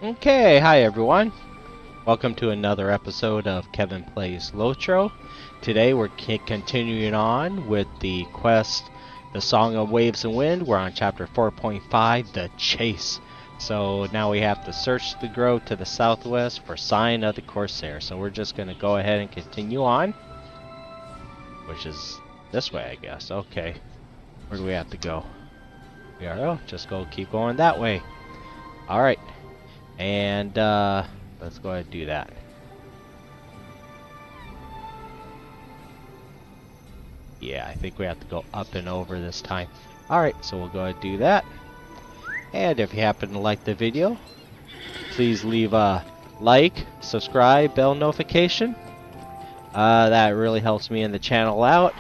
Okay, hi everyone. Welcome to another episode of Kevin Plays LOTRO. Today we're continuing on with the quest, The Song of Waves and Wind. We're on chapter 4.5, The Chase. So now we have to search the grove to the southwest for sign of the Corsair. So we're just going to go ahead and continue on, which is this way, I guess. Okay, where do we have to go? We are, just keep going that way. Alright. And let's go ahead and do that. Yeah, I think we have to go up and over this time. Alright, so we'll go ahead and do that. And if you happen to like the video, please leave a like, subscribe, bell notification. That really helps me and the channel out.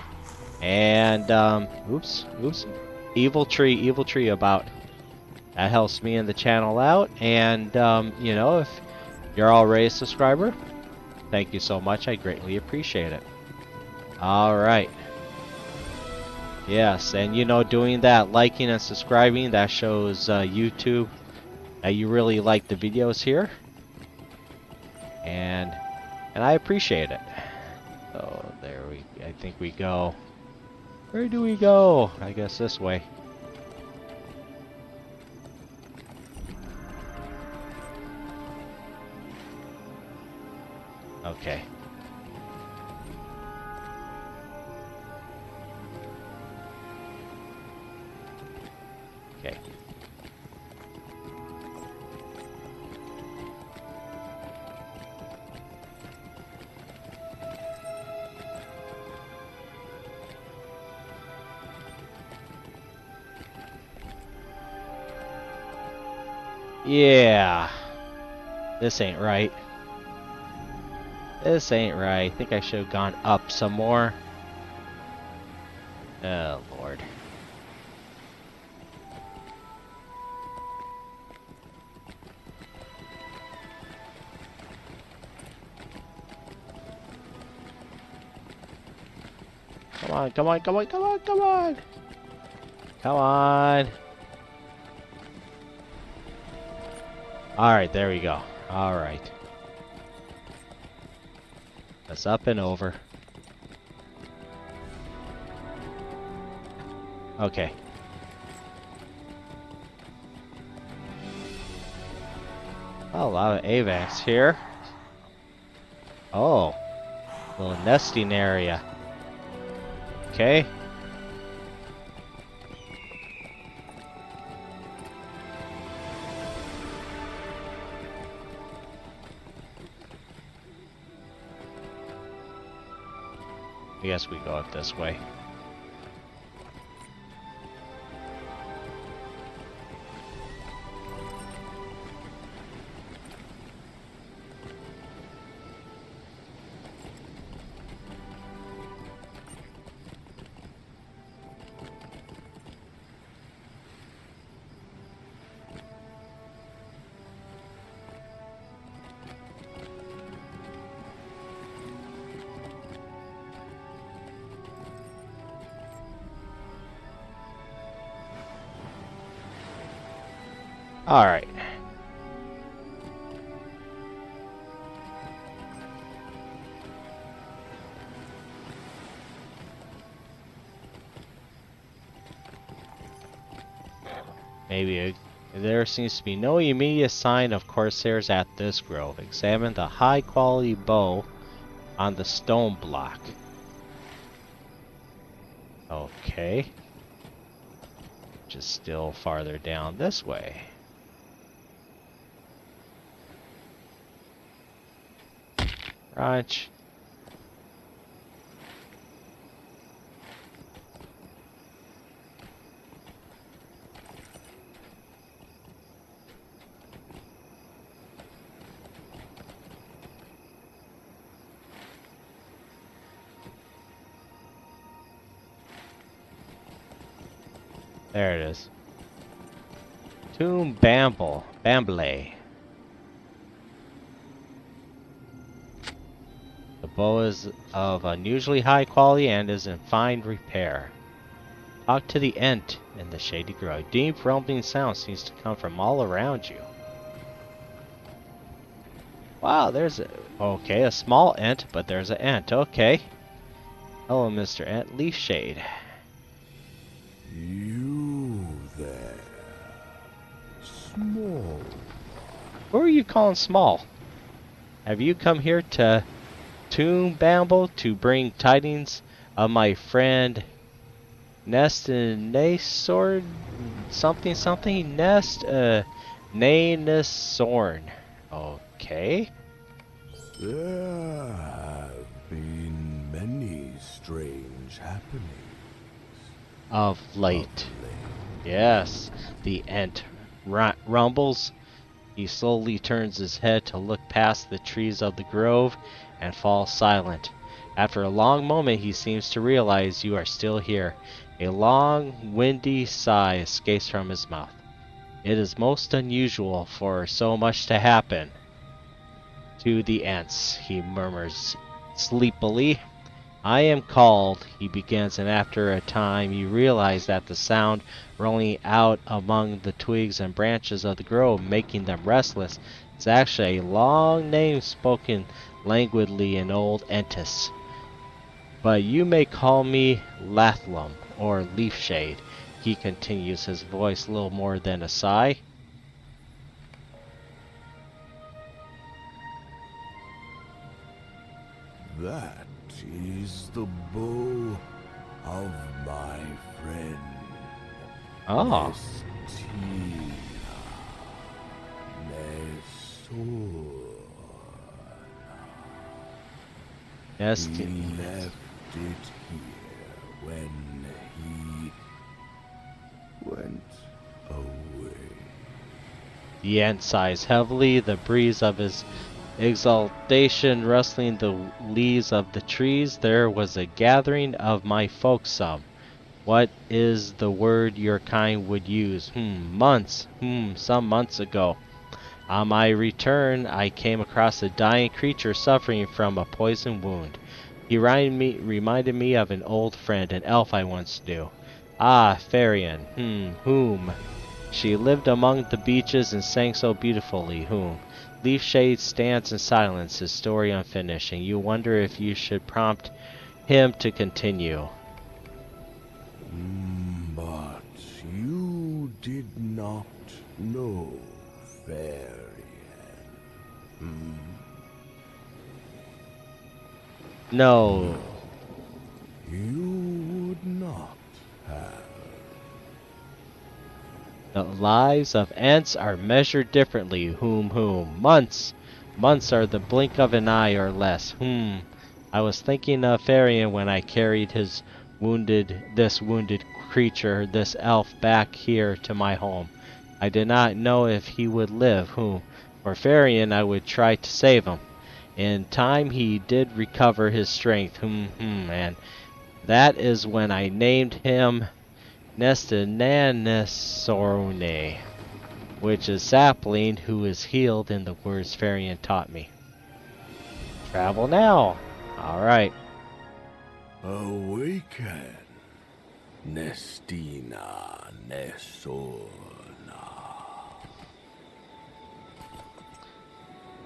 And, oops, evil tree about. That helps me and the channel out. And, you know, if you're already a subscriber, thank you so much. I greatly appreciate it. Alright. Yes, and you know, doing that, liking and subscribing, that shows YouTube that you really like the videos here. And I appreciate it. So I think we go. Where do we go? I guess this way. Okay. Okay. Yeah. This ain't right. This ain't right. I think I should have gone up some more. Oh, Lord. Come on, come on, come on, come on, come on! Come on! Alright, there we go. Alright. That's up and over. Okay. Oh, a lot of AVAX here. Oh. Little nesting area. Okay. I guess we go up this way. Alright. There seems to be no immediate sign of Corsairs at this grove. Examine the high quality bow on the stone block. Okay. Just still farther down this way. Crunch. There it is. Tomb Bamble. The bow is of unusually high quality and is in fine repair. Talk to the Ent in the shady grove. Deep rumbling sound seems to come from all around you. Wow, there's a... Okay, a small ant, but there's an ant. Okay. Hello, Mr. Ant. Leaf Shade. You there, small. Who are you calling small? Have you come here to Tomb Bamble to bring tidings of my friend Nestinanessorne? Something something? Nestinanessorne. Okay. There have been many strange happenings Of of late. late. Yes. The ant rumbles. He slowly turns his head to look past the trees of the grove and falls silent. After a long moment, he seems to realize you are still here. A long, windy sigh escapes from his mouth. It is most unusual for so much to happen. To the ants, he murmurs sleepily. I am called, he begins, and after a time you realize that the sound rolling out among the twigs and branches of the grove, making them restless, is actually a long name spoken languidly in old Entis. But you may call me Lathlum, or Leafshade, he continues, his voice little more than a sigh. That is the bow of my friend Oh, Nestinanessorne. He Nestinanessorne. left it here when he went away. The ant sighs heavily, the breeze of his exultation rustling the leaves of the trees. There was a gathering of my folk some. What is the word your kind would use? Months. Some months ago. On my return, I came across a dying creature suffering from a poison wound. He reminded me of an old friend, an elf I once knew. Ah, Farian. Whom? She lived among the beaches and sang so beautifully. Whom? Leafshade stands in silence, his story unfinished, and you wonder if you should prompt him to continue. But you did not know Farian. No. You would not have. The lives of ants are measured differently. Whom? Months. Months are the blink of an eye or less. I was thinking of Farian when I carried this wounded creature, this elf back here to my home. I did not know if he would live. For Farian I would try to save him. In time he did recover his strength. And that is when I named him Nestinanessorne, which is sapling who is healed in the words Farian taught me. Travel now. Alright. Awaken, Nestinanessorne.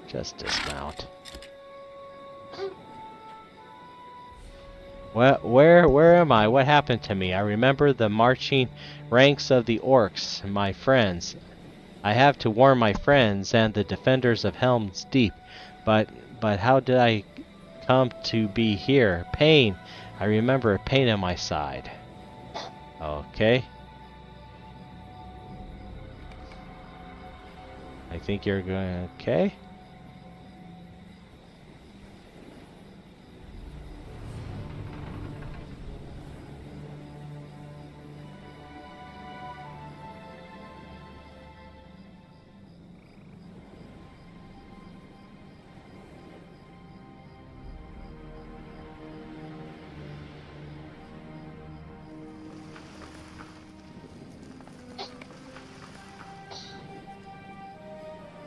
Just dismount. Where am I? What happened to me? I remember the marching ranks of the orcs, my friends. I have to warn my friends and the defenders of Helm's Deep. But how did I come to be here? Pain. I remember a pain in my side. Okay. I think you're going okay.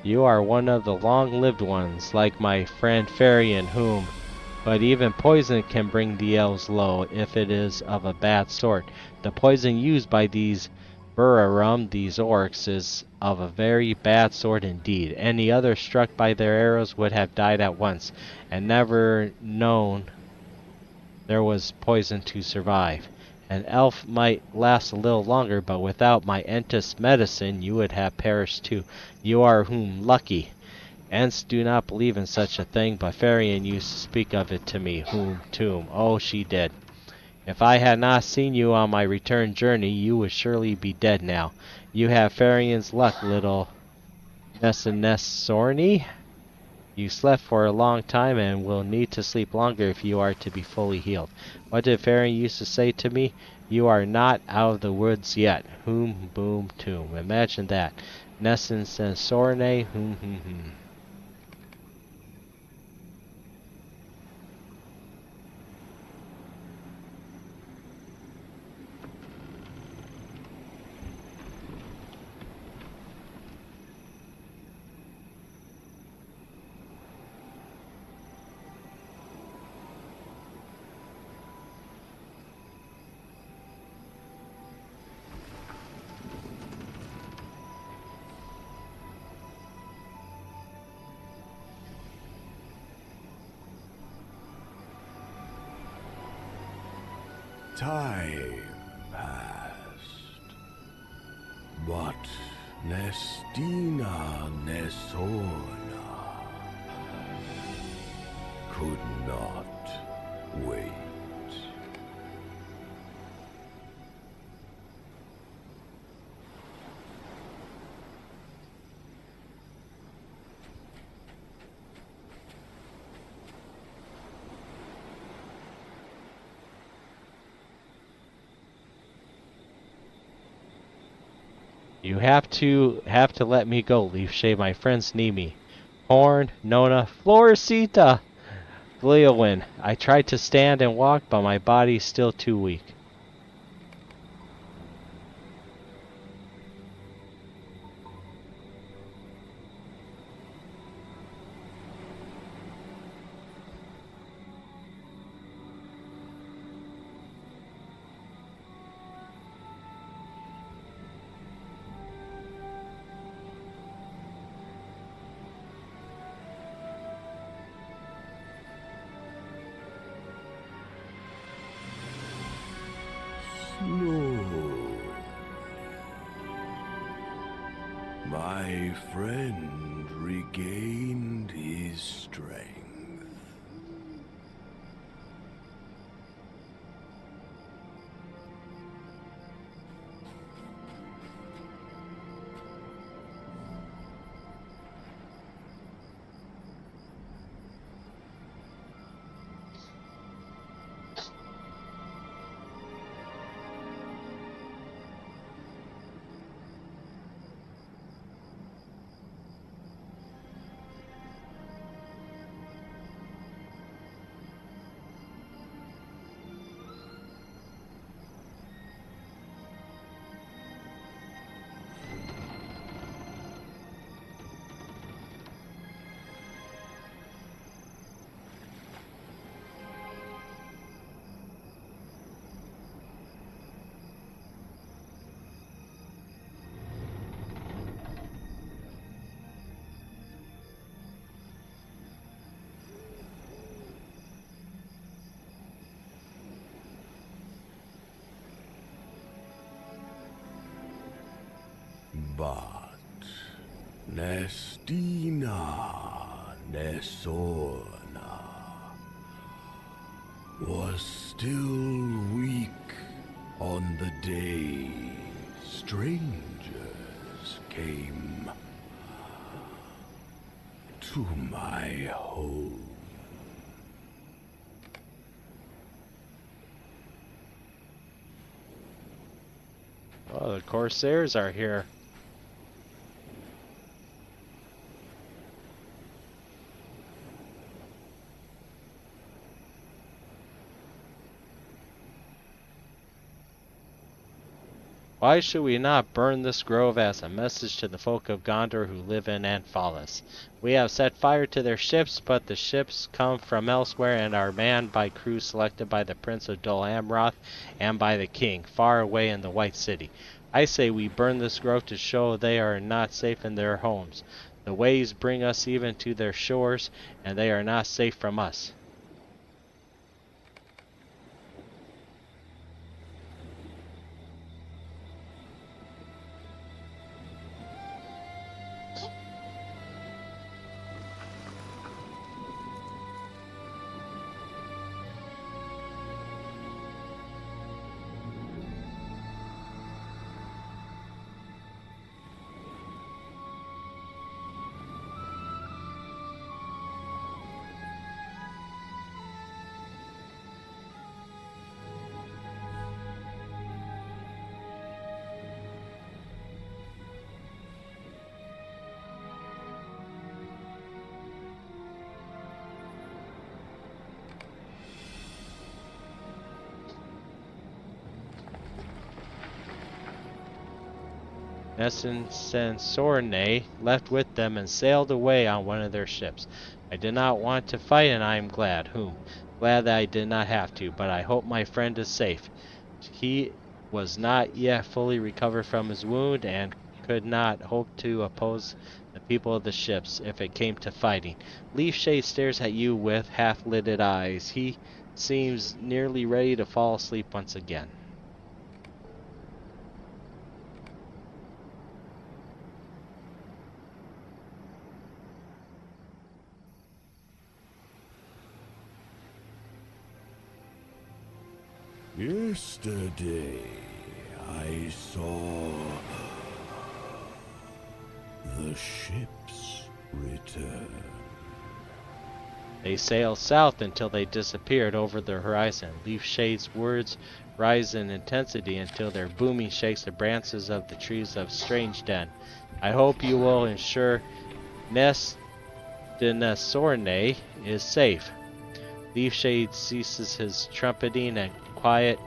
You are one of the long-lived ones, like my friend Farian, but even poison can bring the elves low if it is of a bad sort. The poison used by these Burarum, these orcs, is of a very bad sort indeed. Any other struck by their arrows would have died at once, and never known there was poison to survive. An elf might last a little longer, but without my Entis medicine you would have perished too. You are lucky. Ents do not believe in such a thing, but Farian used to speak of it to me. Tomb. Oh, she did. If I had not seen you on my return journey, you would surely be dead now. You have Farian's luck, little Nestinanessorne. You slept for a long time and will need to sleep longer if you are to be fully healed. What did Farian used to say to me? You are not out of the woods yet. Boom, tomb. Imagine that. Nestinanessorne. Time passed, but Nestinanessorne could not wait. You have to let me go, Leafshade. My friends need me. Horn, Nona, Florisita, Gleowin. I tried to stand and walk, but my body's still too weak. Slowly, my friend regained his strength. But Nestinanessorne was still weak on the day strangers came to my home. Oh, the Corsairs are here. Why should we not burn this grove as a message to the folk of Gondor who live in Amphalis? We have set fire to their ships, but the ships come from elsewhere and are manned by crews selected by the Prince of Dol Amroth and by the King, far away in the White City. I say we burn this grove to show they are not safe in their homes. The waves bring us even to their shores, and they are not safe from us. Nestinanessorne left with them and sailed away on one of their ships. I did not want to fight, and I am glad. Glad that I did not have to, but I hope my friend is safe. He was not yet fully recovered from his wound and could not hope to oppose the people of the ships if it came to fighting. Leafshade stares at you with half-lidded eyes. He seems nearly ready to fall asleep once again. Yesterday, I saw the ships return. They sailed south until they disappeared over the horizon. Leafshade's words rise in intensity until their booming shakes the branches of the trees of Strange Den. I hope you will ensure Nestinanessorne is safe. Leafshade ceases his trumpeting and quiet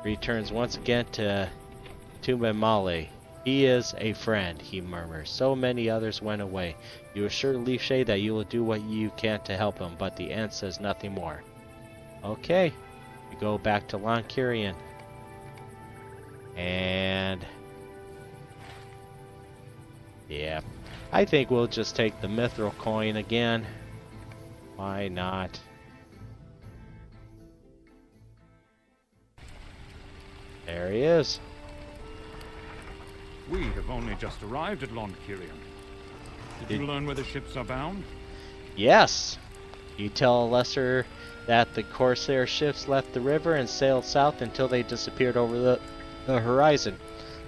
returns once again to Tumemale. He is a friend, he murmurs. So many others went away. You assure Leafshade that you will do what you can to help him, but the Ent says nothing more. Okay, we go back to Loncurian. And yeah, I think we'll just take the mithril coin again. Why not? There he is. We have only just arrived at Loncurian. Did you learn where the ships are bound? Yes. You tell Lesser that the Corsair ships left the river and sailed south until they disappeared over the horizon.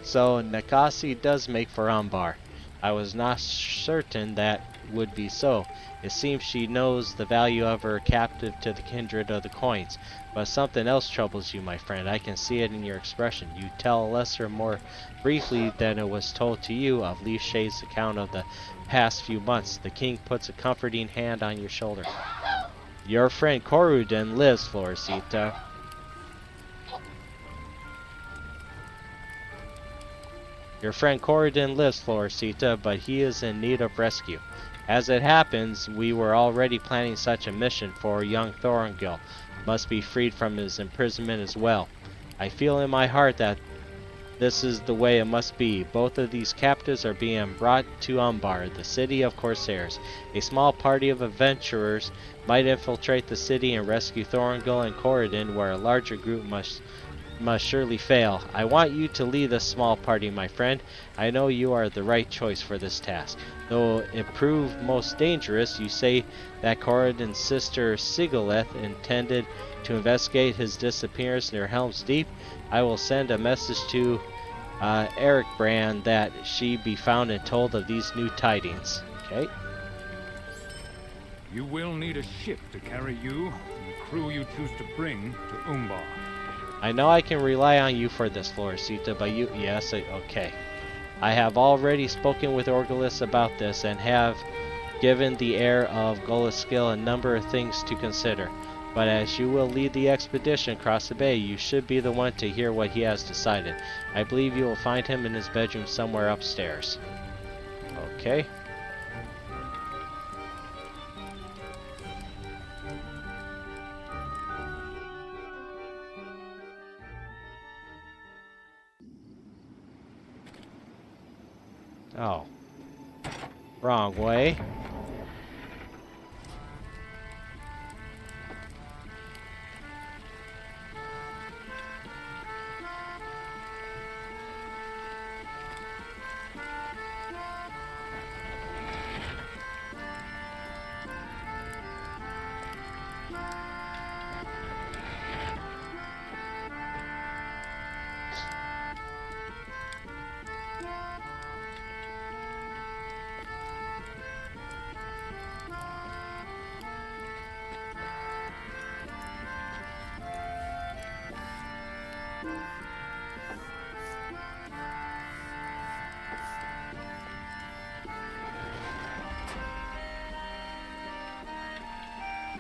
So Nakasi does make for Umbar. I was not certain that would be so. It seems she knows the value of her captive to the kindred of the coins. But something else troubles you, my friend. I can see it in your expression. You tell Lesser more briefly than it was told to you of Leafshade's account of the past few months. The king puts a comforting hand on your shoulder. Your friend Corudan lives, Floresita. Your friend Corudan lives, Floresita, but he is in need of rescue. As it happens, we were already planning such a mission, for young Thorongil must be freed from his imprisonment as well. I feel in my heart that this is the way it must be. Both of these captives are being brought to Umbar, the city of Corsairs. A small party of adventurers might infiltrate the city and rescue Thorongil and Corudan, where a larger group must surely fail. I want you to lead this small party, my friend. I know you are the right choice for this task. Though it proved most dangerous, you say that Corudan's sister Sigileth intended to investigate his disappearance near Helm's Deep. I will send a message to Eric Brand that she be found and told of these new tidings. Okay. You will need a ship to carry you and the crew you choose to bring to Umbar. I know I can rely on you for this, Floresita, but you... Yes, okay. I have already spoken with Orgolis about this and have given the heir of Golaskill a number of things to consider. But as you will lead the expedition across the bay, you should be the one to hear what he has decided. I believe you will find him in his bedroom somewhere upstairs. Okay. Oh. Wrong way.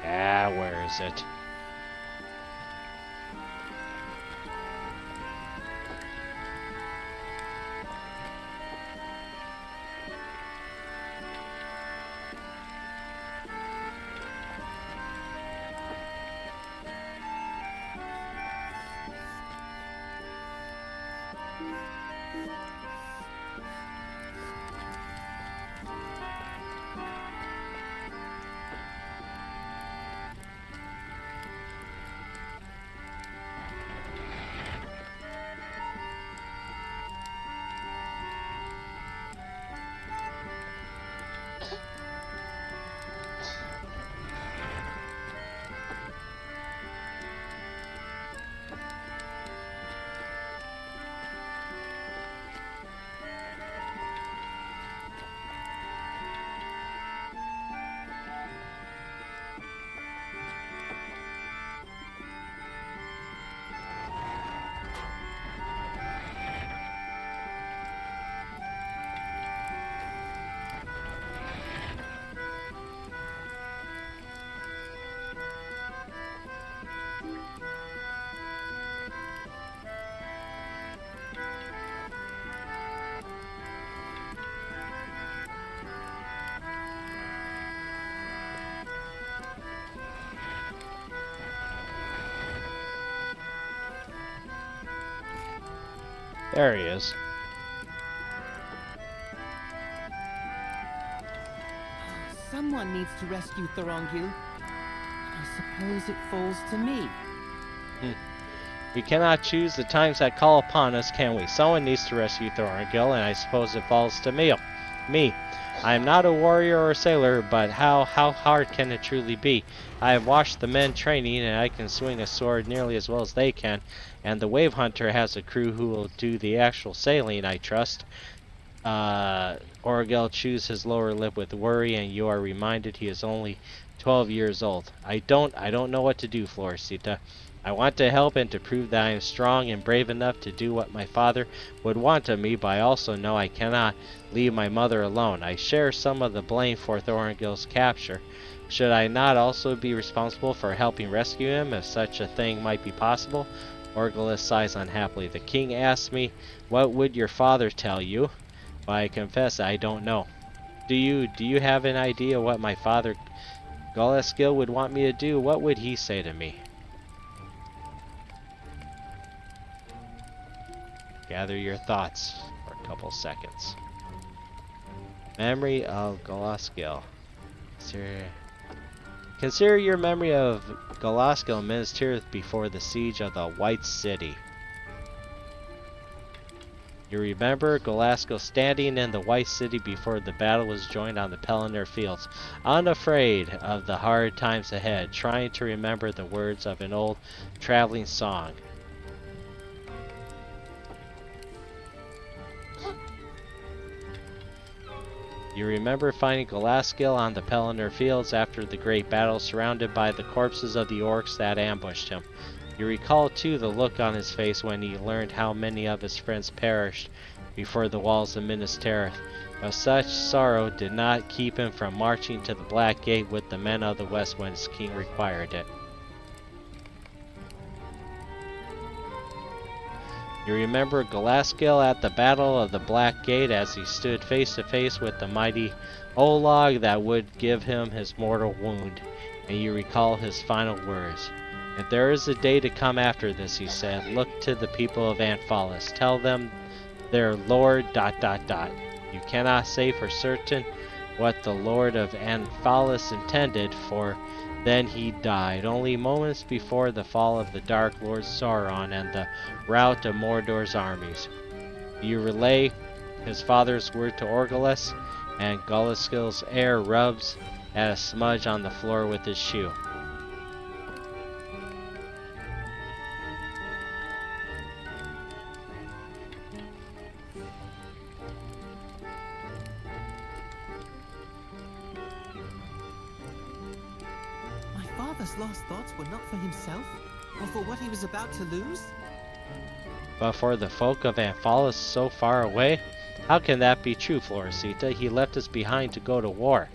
Ah, where is it? There he is. Someone needs to rescue Thorongil. I suppose it falls to me. We cannot choose the times that call upon us, can we? Someone needs to rescue Thorongil, and I suppose it falls to me. I am not a warrior or a sailor, but how hard can it truly be? I have watched the men training, and I can swing a sword nearly as well as they can, and the wave hunter has a crew who will do the actual sailing, I trust. Orgel chews his lower lip with worry, and you are reminded he is only 12 years old. I don't know what to do, Floresita. I want to help and to prove that I am strong and brave enough to do what my father would want of me, but I also know I cannot leave my mother alone. I share some of the blame for Thorongil's capture. Should I not also be responsible for helping rescue him, if such a thing might be possible? Orgelis sighs unhappily. The king asked me, what would your father tell you? But I confess I don't know. Do you have an idea what my father Golaskill would want me to do? What would he say to me? Gather your thoughts for a couple seconds. Memory of Golaskill. Consider your memory of Golaskill in Minas Tirith before the siege of the White City. You remember Golaskill standing in the White City before the battle was joined on the Pelennor fields, unafraid of the hard times ahead, trying to remember the words of an old traveling song. You remember finding Golaskill on the Pelennor fields after the great battle, surrounded by the corpses of the orcs that ambushed him. You recall too the look on his face when he learned how many of his friends perished before the walls of Minas Tirith. But such sorrow did not keep him from marching to the Black Gate with the men of the West when his king required it. You remember Golaskill at the Battle of the Black Gate as he stood face to face with the mighty Olog that would give him his mortal wound, and you recall his final words. If there is a day to come after this, he said, look to the people of Amphalis. Tell them their lord ... You You cannot say for certain what the Lord of Amphalis intended, for then he died, only moments before the fall of the Dark Lord Sauron and the rout of Mordor's armies. You relay his father's word to Orgulus, and Golaskil's heir rubs at a smudge on the floor with his shoe. My father's last thoughts were not for himself, or for what he was about to lose? But for the folk of Amphalis so far away? How can that be true, Florisita? He left us behind to go to war.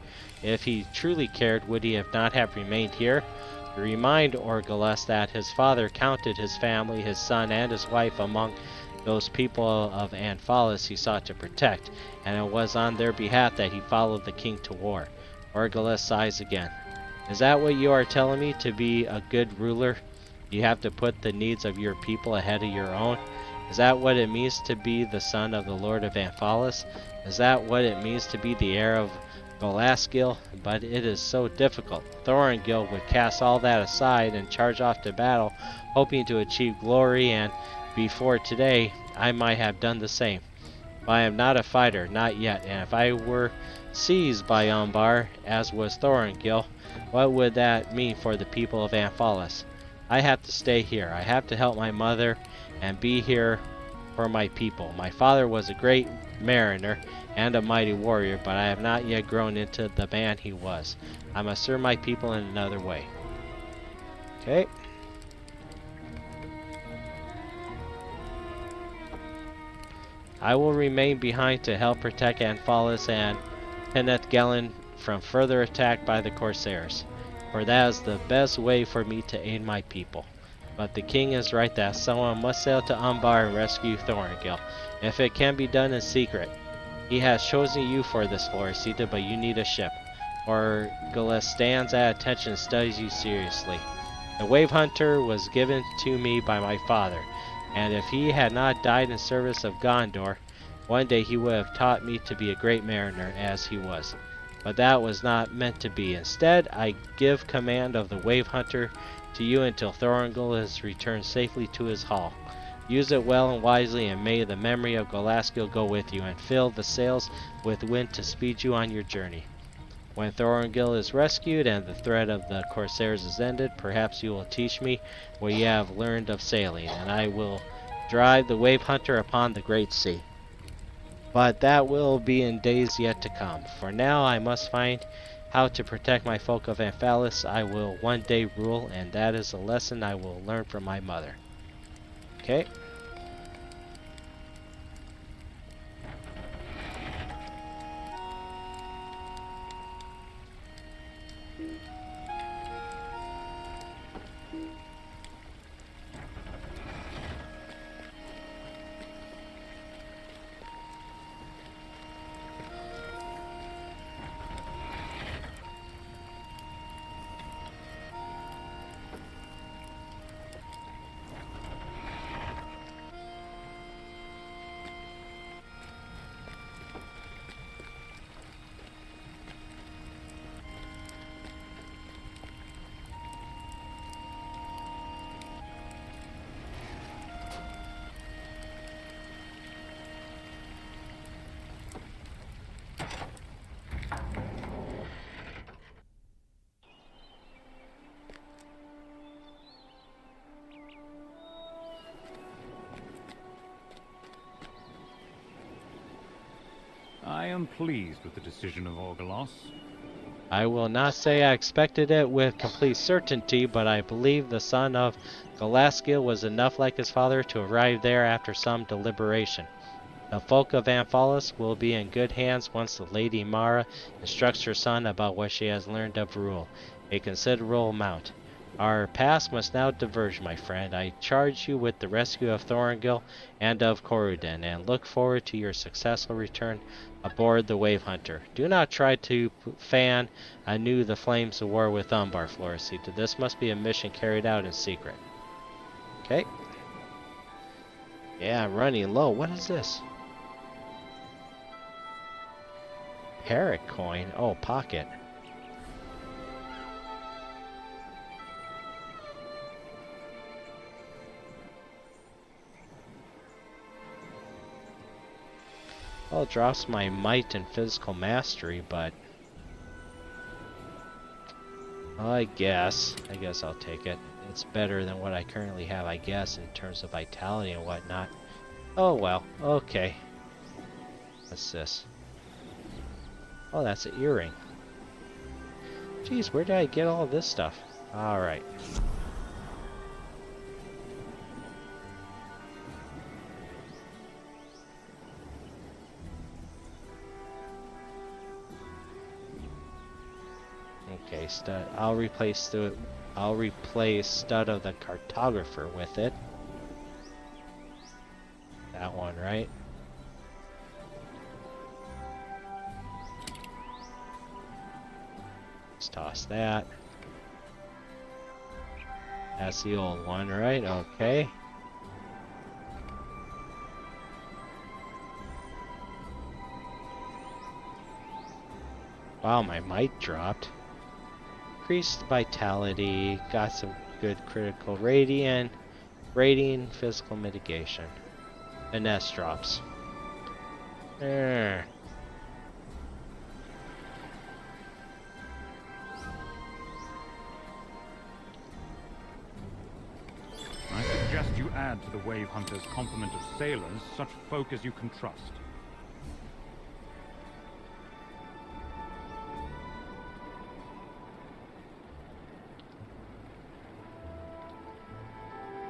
If he truly cared, would he have not have remained here? Remind Orgulus that his father counted his family, his son, and his wife among those people of Amphalis he sought to protect, and it was on their behalf that he followed the king to war. Orgulus sighs again. Is that what you are telling me? To be a good ruler, you have to put the needs of your people ahead of your own? Is that what it means to be the son of the Lord of Amphalis? Is that what it means to be the heir of Golaskil? But it is so difficult. Thorongil would cast all that aside and charge off to battle, hoping to achieve glory, and before today, I might have done the same. But I am not a fighter, not yet, and if I were seized by Umbar, as was Thorongil, what would that mean for the people of Amphalis? I have to stay here. I have to help my mother and be here for my people. My father was a great mariner and a mighty warrior, but I have not yet grown into the man he was. I must serve my people in another way. Okay. I will remain behind to help protect Amphalis and Penethgelen from further attack by the Corsairs, for that is the best way for me to aid my people. But the king is right that someone must sail to Umbar and rescue Thorongil, if it can be done in secret. He has chosen you for this, Florisita, but you need a ship. Orgulus stands at attention and studies you seriously. The Wave Hunter was given to me by my father, and if he had not died in service of Gondor, one day he would have taught me to be a great mariner, as he was. But that was not meant to be. Instead, I give command of the Wave Hunter to you until Thorongil is returned safely to his hall. Use it well and wisely, and may the memory of Golaskil go with you, and fill the sails with wind to speed you on your journey. When Thorongil is rescued and the threat of the Corsairs is ended, perhaps you will teach me what you have learned of sailing, and I will drive the Wave Hunter upon the great sea. But that will be in days yet to come. For now I must find how to protect my folk of Amphalis. I will one day rule, and that is a lesson I will learn from my mother. Okay. I am pleased with the decision of Orgulus. I will not say I expected it with complete certainty, but I believe the son of Golaskil was enough like his father to arrive there after some deliberation. The folk of Amphalis will be in good hands once the Lady Mara instructs her son about what she has learned of rule, a considerable amount. Our paths must now diverge, my friend. I charge you with the rescue of Thorongil and of Corudan, and look forward to your successful return aboard the Wave Hunter. Do not try to fan anew the flames of war with Umbar, Florisita. This must be a mission carried out in secret. Okay. Yeah, I'm running low. What is this? Parrot coin. Oh, pocket. Well, it drops my might and physical mastery, but I guess I'll take it. It's better than what I currently have, I guess, in terms of vitality and whatnot. Oh well, okay. What's this? Oh, that's an earring. Jeez, where did I get all this stuff? Alright. Okay, stud. I'll replace Stud of the Cartographer with it. That one, right? Let's toss that. That's the old one, right? Okay. Wow, my might dropped. Increased vitality, got some good critical rating, physical mitigation. Finesse drops. I suggest you add to the Wave Hunter's complement of sailors such folk as you can trust.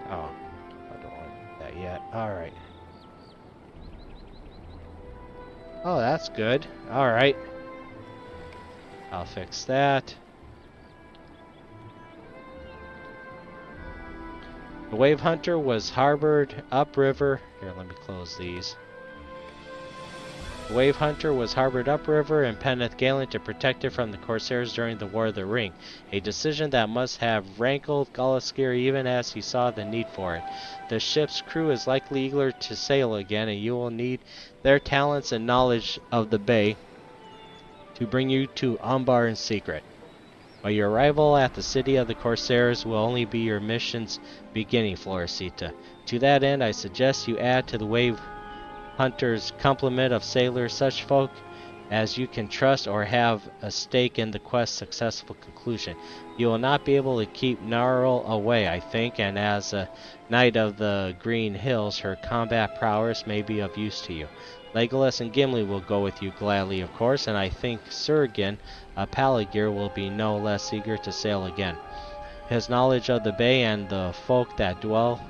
Oh, I don't want that yet. Alright. Oh, that's good. Alright. I'll fix that. The Wave Hunter was harbored upriver. Here, let me close these. The Wave Hunter was harbored upriver in Peneth Galen to protect it from the Corsairs during the War of the Ring, a decision that must have rankled Galaskir even as he saw the need for it. The ship's crew is likely eager to sail again, and you will need their talents and knowledge of the bay to bring you to Umbar in secret. But your arrival at the city of the Corsairs will only be your mission's beginning, Floresita. To that end, I suggest you add to the Wave Hunter's complement of sailors such folk as you can trust or have a stake in the quest's successful conclusion. You will not be able to keep Narl away, I think, and as a Knight of the Green Hills, her combat prowess may be of use to you. Legolas and Gimli will go with you gladly, of course, and I think Surgen, a Palagir, will be no less eager to sail again. His knowledge of the bay and the folk that dwell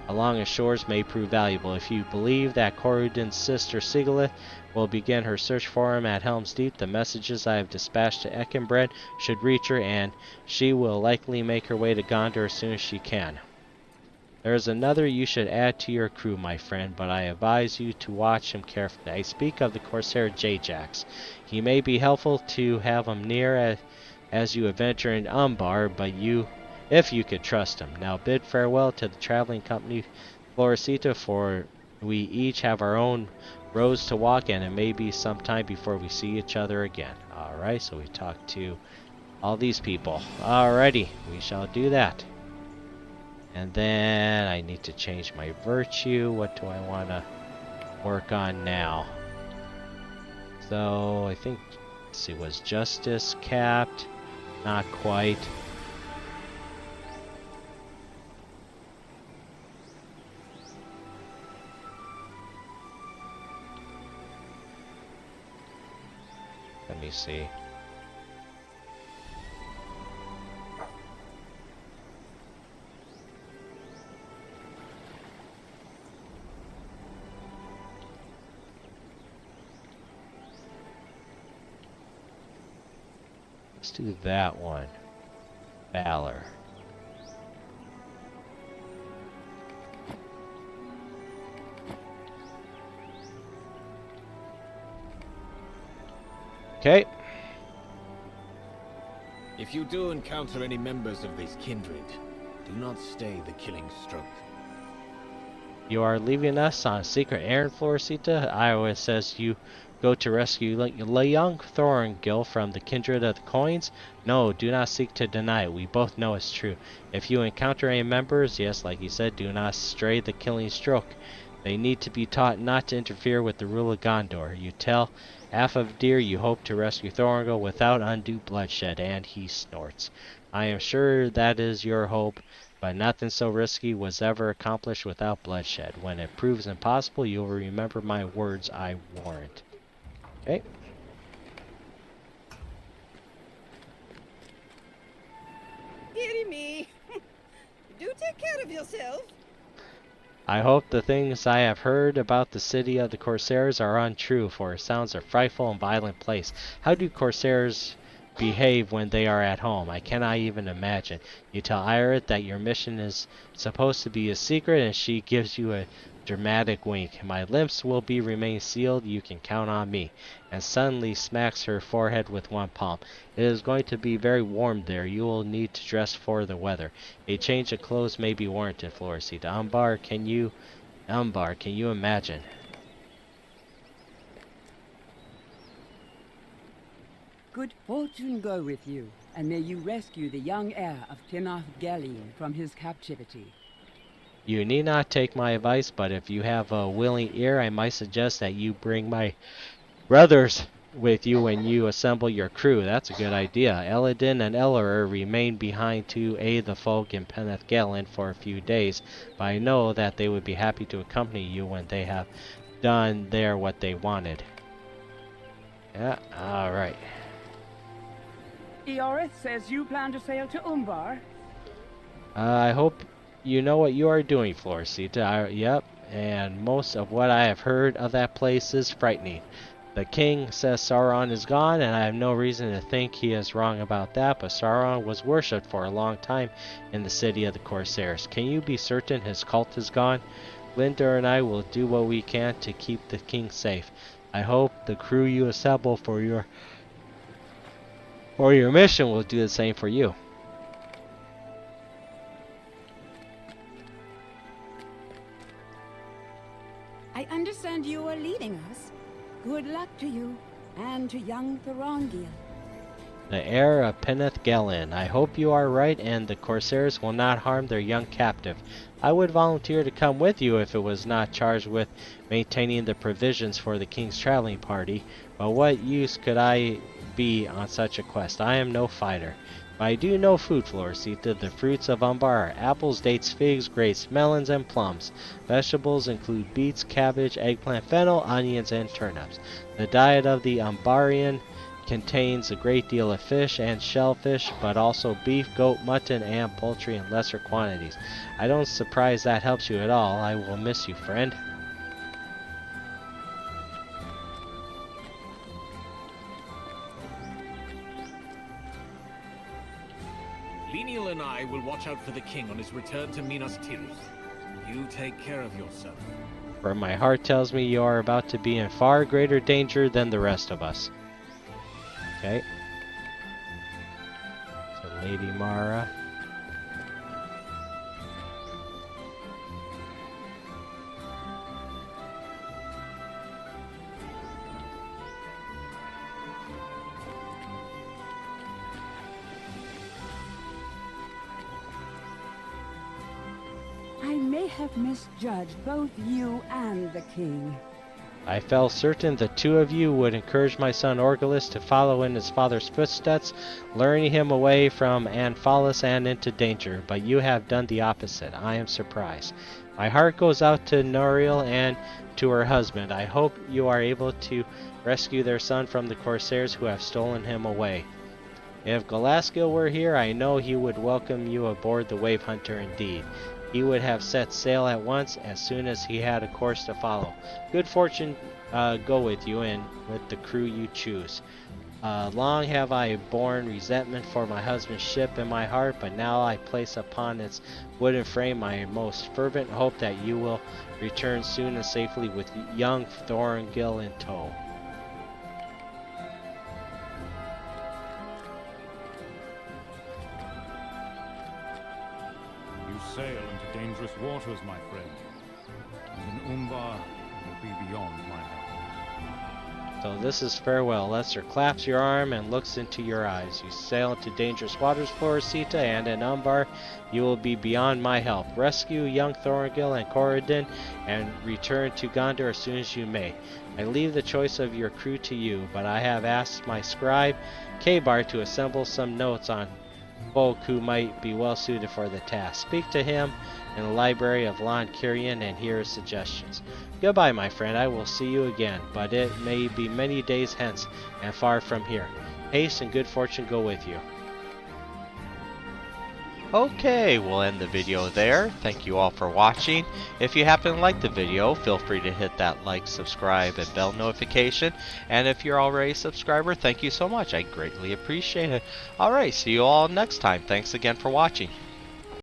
along its shores may prove valuable. If you believe that Corudan's sister Sigilith will begin her search for him at Helm's Deep, the messages I have dispatched to Ekenbred should reach her, and she will likely make her way to Gondor as soon as she can. There is another you should add to your crew, my friend, but I advise you to watch him carefully. I speak of the Corsair Jajax. He may be helpful to have him near as you adventure in Umbar, but if you could trust him. Now bid farewell to the traveling company, Floresita, for we each have our own roads to walk, and it may be some time before we see each other again. Alright, so we talked to all these people. Alrighty, we shall do that. And then I need to change my virtue. What do I want to work on now? So I think, let's see, was justice capped? Not quite. Let me see. Let's do that one. Valor. Okay. If you do encounter any members of this kindred, do not stay the killing stroke. You are leaving us on a secret errand, Floresita? Iowa says you go to rescue young Thorongil from the kindred of the coins? No, do not seek to deny it. We both know it's true. If you encounter any members, yes, like you said, do not stray the killing stroke. They need to be taught not to interfere with the rule of Gondor. You tell half of deer you hope to rescue Thorongil without undue bloodshed, and he snorts. I am sure that is your hope, but nothing so risky was ever accomplished without bloodshed. When it proves impossible, you will remember my words, I warrant. Okay. Dearie me. Do take care of yourself. I hope the things I have heard about the city of the Corsairs are untrue, for it sounds a frightful and violent place. How do Corsairs behave when they are at home? I cannot even imagine. You tell Irit that your mission is supposed to be a secret, and she gives you a dramatic wink. My lips will remain sealed, you can count on me. And suddenly smacks her forehead with one palm. It is going to be very warm there. You will need to dress for the weather. A change of clothes may be warranted, Floricita. Umbar, can you imagine? Good fortune go with you, and may you rescue the young heir of Tinarth Gallian from his captivity. You need not take my advice, but if you have a willing ear, I might suggest that you bring my brothers with you when you assemble your crew. That's a good idea. Eladin and Ellerer remain behind to aid the folk in Peneth Galen for a few days, but I know that they would be happy to accompany you when they have done there what they wanted. Yeah, alright. Eorith says you plan to sail to Umbar. I hope you know what you are doing, Floricita. Yep, and most of what I have heard of that place is frightening. The king says Sauron is gone, and I have no reason to think he is wrong about that, but Sauron was worshipped for a long time in the city of the Corsairs. Can you be certain his cult is gone? Linda and I will do what we can to keep the king safe. I hope the crew you assemble for your mission will do the same for you. I understand you are leading us. Good luck to you, and to young Thorongil. The heir of Peneth Galen. I hope you are right, and the Corsairs will not harm their young captive. I would volunteer to come with you if it was not charged with maintaining the provisions for the king's traveling party, but what use could I be on such a quest? I am no fighter. But I do know food, Floricita. The fruits of Umbar are apples, dates, figs, grapes, melons, and plums. Vegetables include beets, cabbage, eggplant, fennel, onions, and turnips. The diet of the Umbarian contains a great deal of fish and shellfish, but also beef, goat, mutton, and poultry in lesser quantities. I don't suppose that helps you at all. I will miss you, friend. Lenial and I will watch out for the king on his return to Minas Tirith. You take care of yourself. For my heart tells me you are about to be in far greater danger than the rest of us. Okay. So Lady Mara. I may have misjudged both you and the king. I felt certain the two of you would encourage my son Orgelis to follow in his father's footsteps, luring him away from Anphalis and into danger, but you have done the opposite. I am surprised. My heart goes out to Noriel and to her husband. I hope you are able to rescue their son from the Corsairs who have stolen him away. If Galaskill were here, I know he would welcome you aboard the Wave Hunter indeed. He would have set sail at once as soon as he had a course to follow. Good fortune go with you and with the crew you choose. Long have I borne resentment for my husband's ship in my heart, but now I place upon its wooden frame my most fervent hope that you will return soon and safely with young Thorongil in tow. You sail into dangerous waters, my friend. And in Umbar will be beyond my help. So this is farewell. Lester claps your arm and looks into your eyes. You sail into dangerous waters, Floresita, and in Umbar you will be beyond my help. Rescue young Thorongil and Corudan and return to Gondor as soon as you may. I leave the choice of your crew to you, but I have asked my scribe, Kabar, to assemble some notes on folk who might be well suited for the task. Speak to him in the library of Lon Kyrian and hear his suggestions. Goodbye, my friend. I will see you again, but it may be many days hence and far from here. Haste and good fortune go with you. Okay, we'll end the video there. Thank you all for watching. If you happen to like the video, feel free to hit that like, subscribe, and bell notification. And if you're already a subscriber, thank you so much. I greatly appreciate it. Alright, see you all next time. Thanks again for watching.